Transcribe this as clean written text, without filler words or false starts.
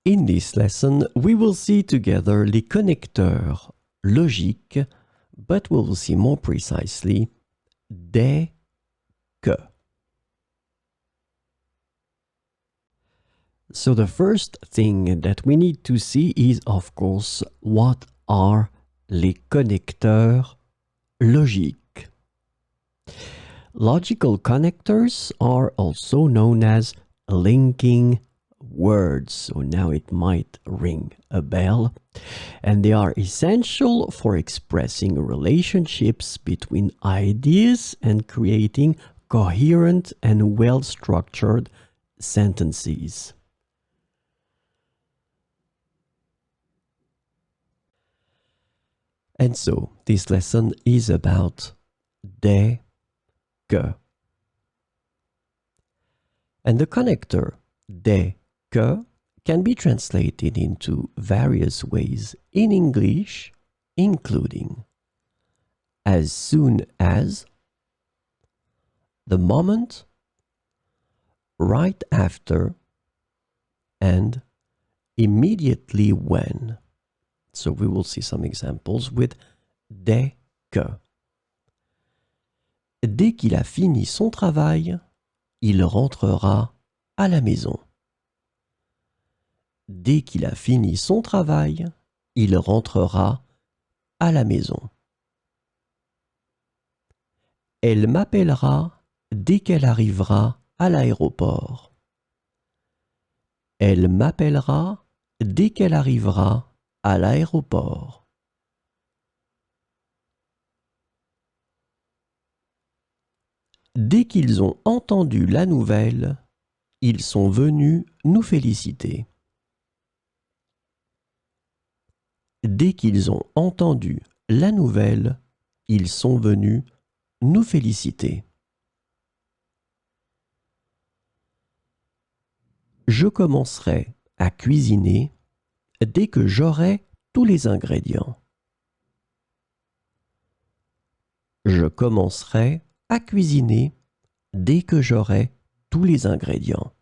In this lesson, we will see together les connecteurs logiques, but we will see more precisely dès que. So the first thing that we need to see is, of course, what are les connecteurs logiques. Logical connectors are also known as linking words. So now it might ring a bell. And they are essential for expressing relationships between ideas and creating coherent and well-structured sentences. And so, this lesson is about dès que. And the connector dès que can be translated into various ways in English, including as soon as, the moment, right after, and immediately when. So we will see some examples with dès que. Dès qu'il a fini son travail, il rentrera à la maison. Dès qu'il a fini son travail, il rentrera à la maison. Elle m'appellera dès qu'elle arrivera à l'aéroport. Elle m'appellera dès qu'elle arrivera à l'aéroport. Dès qu'ils ont entendu la nouvelle, ils sont venus nous féliciter. Dès qu'ils ont entendu la nouvelle, ils sont venus nous féliciter. Je commencerai à cuisiner dès que j'aurai tous les ingrédients. Je commencerai à cuisiner dès que j'aurai tous les ingrédients.